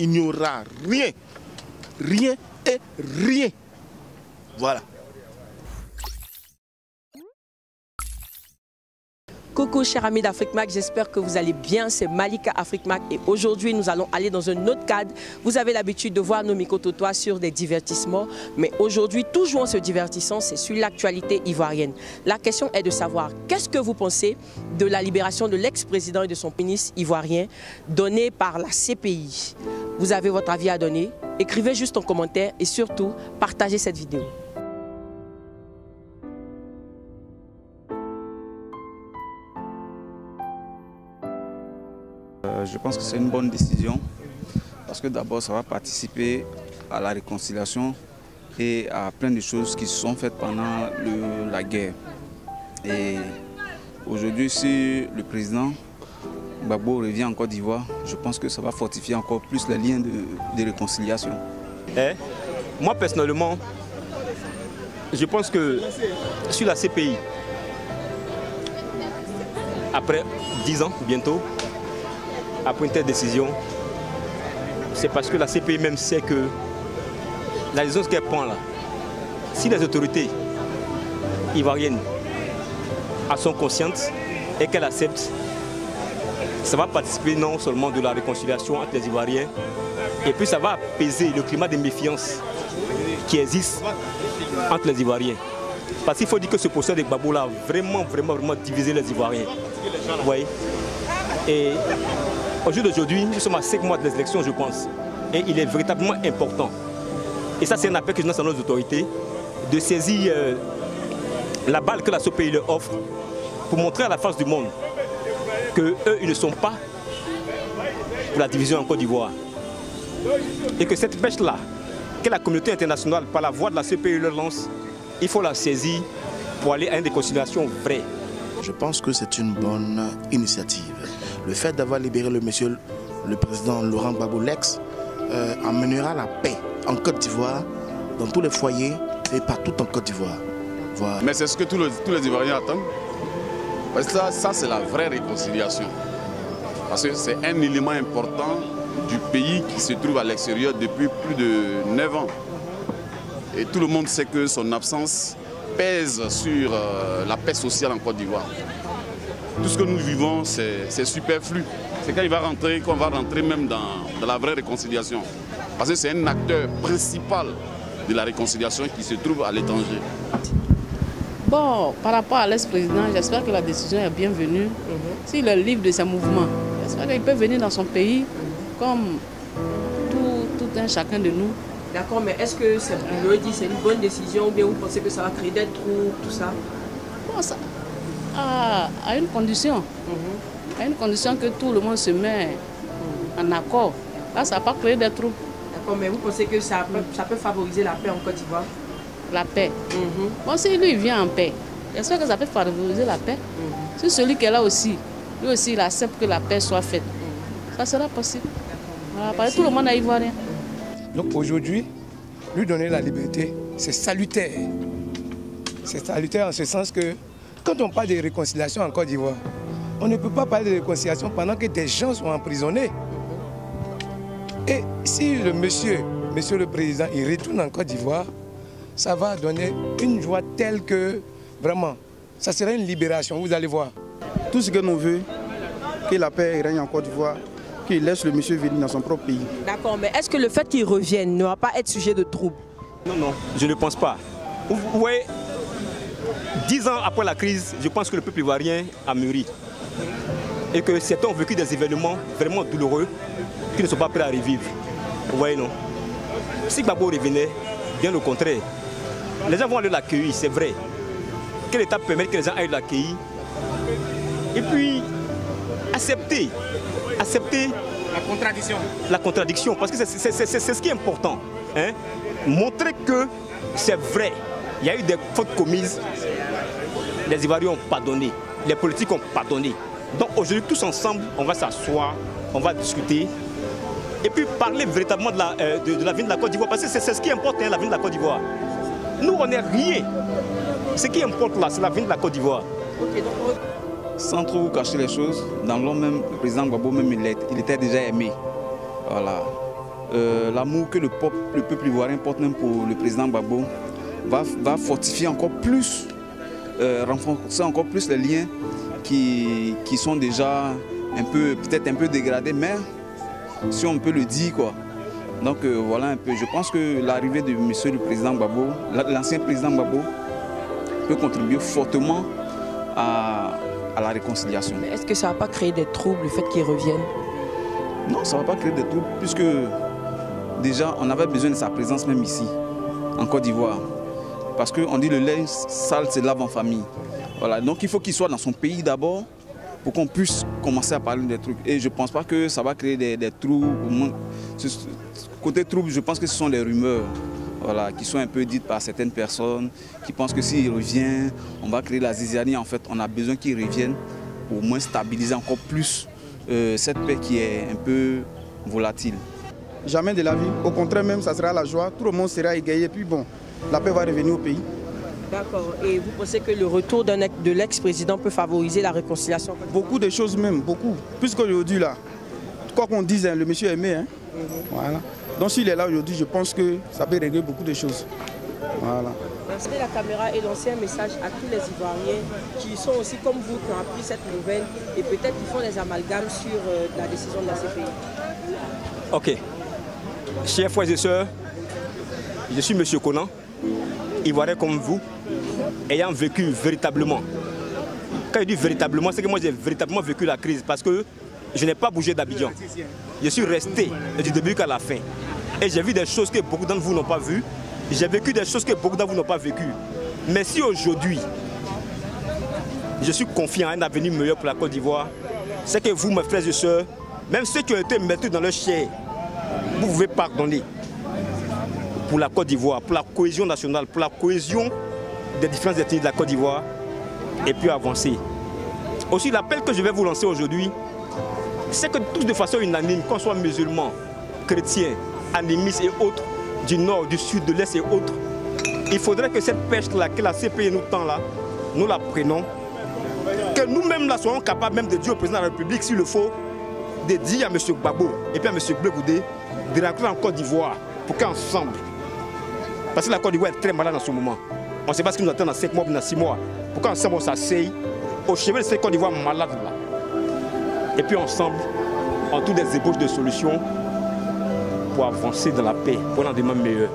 il n'y aura rien. Rien et rien. Voilà. Coucou chers amis d'Afrique-Mag, j'espère que vous allez bien, c'est Malika Afrique-Mag et aujourd'hui nous allons aller dans un autre cadre. Vous avez l'habitude de voir nos micro-trottoirs sur des divertissements, mais aujourd'hui, toujours en se divertissant, c'est sur l'actualité ivoirienne. La question est de savoir, qu'est-ce que vous pensez de la libération de l'ex-président et de son ministre ivoirien donnée par la CPI? Vous avez votre avis à donner? Écrivez juste en commentaire et surtout, partagez cette vidéo. Je pense que c'est une bonne décision parce que d'abord ça va participer à la réconciliation et à plein de choses qui se sont faites pendant la guerre. Et aujourd'hui, si le président Gbagbo revient en Côte d'Ivoire, je pense que ça va fortifier encore plus les liens de réconciliation. Moi personnellement, je pense que sur la CPI, après 10 ans bientôt, après une telle décision, c'est parce que la CPI même sait que la décision qu'elle prend là, si les autorités ivoiriennes en sont conscientes et qu'elles acceptent, ça va participer non seulement de la réconciliation entre les Ivoiriens, et puis ça va apaiser le climat de méfiance qui existe entre les Ivoiriens. Parce qu'il faut dire que ce procès de Gbagbo là a vraiment divisé les Ivoiriens. Vous voyez? Et au jour d'aujourd'hui, nous sommes à 5 mois de l'élection, je pense. Et il est véritablement important. Et ça, c'est un appel que je lance à nos autorités de saisir la balle que la CPI leur offre pour montrer à la face du monde qu'eux, ils ne sont pas pour la division en Côte d'Ivoire. Et que cette pêche-là, que la communauté internationale, par la voie de la CPI leur lance, il faut la saisir pour aller à une réconciliation vraie. Je pense que c'est une bonne initiative. Le fait d'avoir libéré le président Laurent Gbagbo l'ex amènera la paix en Côte d'Ivoire, dans tous les foyers et partout en Côte d'Ivoire. Voilà. Mais c'est ce que tous les Ivoiriens attendent. Parce que ça c'est la vraie réconciliation. Parce que c'est un élément important du pays qui se trouve à l'extérieur depuis plus de 9 ans. Et tout le monde sait que son absence pèse sur la paix sociale en Côte d'Ivoire. Tout ce que nous vivons, c'est superflu. C'est quand il va rentrer qu'on va rentrer même dans la vraie réconciliation. Parce que c'est un acteur principal de la réconciliation qui se trouve à l'étranger. Bon, par rapport à l'ex-président, j'espère que la décision est bienvenue. S'il est libre de ses mouvements, j'espère qu'il peut venir dans son pays comme tout un chacun de nous. D'accord, mais est-ce que c'est une bonne décision ou bien vous pensez que ça va créer des troubles, tout ça? Bon, ça à une condition. À une condition que tout le monde se met en accord. Là, ça ne va pas créer des troubles. D'accord, mais vous pensez que ça peut favoriser la paix en Côte d'Ivoire? La paix. Bon, si lui vient en paix, j'espère que ça peut favoriser la paix. Si celui qui est là aussi, lui aussi, il accepte que la paix soit faite, ça sera possible. Voilà, parce que tout le monde est ivoirien. Donc aujourd'hui, lui donner la liberté, c'est salutaire. C'est salutaire en ce sens que quand on parle de réconciliation en Côte d'Ivoire, on ne peut pas parler de réconciliation pendant que des gens sont emprisonnés. Et si le monsieur le président, il retourne en Côte d'Ivoire, ça va donner une joie telle que, vraiment, ça serait une libération, vous allez voir. Tout ce que nous voulons, que la paix règne en Côte d'Ivoire, qu'il laisse le monsieur venir dans son propre pays. D'accord, mais est-ce que le fait qu'il revienne ne va pas être sujet de trouble? Non, je ne pense pas. Vous voyez, 10 ans après la crise, je pense que le peuple ivoirien a mûri. Et que certains ont vécu des événements vraiment douloureux qui ne sont pas prêts à revivre. Vous voyez, non? Si Gbagbo revenait, bien au contraire, les gens vont aller l'accueillir, c'est vrai. Que l'État permette que les gens aillent l'accueillir. Et puis, accepter la contradiction, parce que c'est ce qui est important. Hein? Montrer que c'est vrai. Il y a eu des fautes commises, les Ivoiriens ont pardonné, les politiques ont pardonné. Donc aujourd'hui, tous ensemble, on va s'asseoir, on va discuter et puis parler véritablement de la vie de la Côte d'Ivoire, parce que c'est ce qui importe, hein, la vie de la Côte d'Ivoire. Nous, on n'est rien. Ce qui importe là, c'est la vie de la Côte d'Ivoire. Sans trop cacher les choses, dans l'homme même, le président Gbagbo même, il était déjà aimé. Voilà. L'amour que le peuple ivoirien porte même pour le président Gbagbo va fortifier encore plus, renforcer encore plus les liens qui sont déjà peut-être un peu dégradés, mais si on peut le dire quoi. Donc voilà un peu. Je pense que l'arrivée de monsieur le président Gbagbo, l'ancien président Gbagbo, peut contribuer fortement à la réconciliation. Mais est-ce que ça ne va pas créer des troubles, le fait qu'il revienne? Non, ça ne va pas créer des troubles, puisque déjà on avait besoin de sa présence même ici, en Côte d'Ivoire. Parce qu'on dit le linge sale se lave en famille. Voilà. Donc il faut qu'il soit dans son pays d'abord pour qu'on puisse commencer à parler des trucs. Et je ne pense pas que ça va créer des troubles. Côté trouble, je pense que ce sont des rumeurs, voilà, qui sont un peu dites par certaines personnes qui pensent que s'il revient, on va créer la zizanie. En fait, on a besoin qu'il revienne pour au moins stabiliser encore plus cette paix qui est un peu volatile. Jamais de la vie. Au contraire même, ça sera la joie. Tout le monde sera égayé. Puis bon, la paix va revenir au pays. D'accord. Et vous pensez que le retour de l'ex-président peut favoriser la réconciliation? Beaucoup de choses même, beaucoup. Puisqu'aujourd'hui, là, quoi qu'on dise, hein, le monsieur est aimé. Hein. Voilà. Donc s'il est là aujourd'hui, je pense que ça peut régler beaucoup de choses. Voilà. Merci. La caméra et lancer un message à tous les Ivoiriens qui sont aussi comme vous, qui ont appris cette nouvelle et peut-être qui font des amalgames sur la décision de la CPI. Ok. Chers frères et sœurs, je suis M. Conan, Ivoirien comme vous, ayant vécu véritablement. Quand je dis véritablement, c'est que moi j'ai véritablement vécu la crise parce que je n'ai pas bougé d'Abidjan. Je suis resté du début qu'à la fin. Et j'ai vu des choses que beaucoup d'entre vous n'ont pas vues. J'ai vécu des choses que beaucoup d'entre vous n'ont pas vécues. Mais si aujourd'hui, je suis confiant à un avenir meilleur pour la Côte d'Ivoire, c'est que vous, mes frères et sœurs, même ceux qui ont été meurtris dans leur chair, vous pouvez pardonner pour la Côte d'Ivoire, pour la cohésion nationale, pour la cohésion des différentes ethnies de la Côte d'Ivoire, et puis avancer. Aussi, l'appel que je vais vous lancer aujourd'hui, c'est que tous de façon unanime, qu'on soit musulmans, chrétiens, animistes et autres, du nord, du sud, de l'est et autres, il faudrait que cette pêche-là, que la CPI nous tend là, nous la prenons, que nous-mêmes là soyons capables même de dire au président de la République, s'il le faut, de dire à M. Gbagbo et puis à M. Blé Goudé de rentrer en Côte d'Ivoire pour qu'ensemble, parce que la Côte d'Ivoire est très malade en ce moment, on ne sait pas ce qui nous attend dans 5 mois ou dans 6 mois, pour qu'ensemble on s'asseye au chevet de cette Côte d'Ivoire malade là. Et puis ensemble, on trouve des ébauches de solutions pour avancer dans la paix, pour un lendemain meilleur.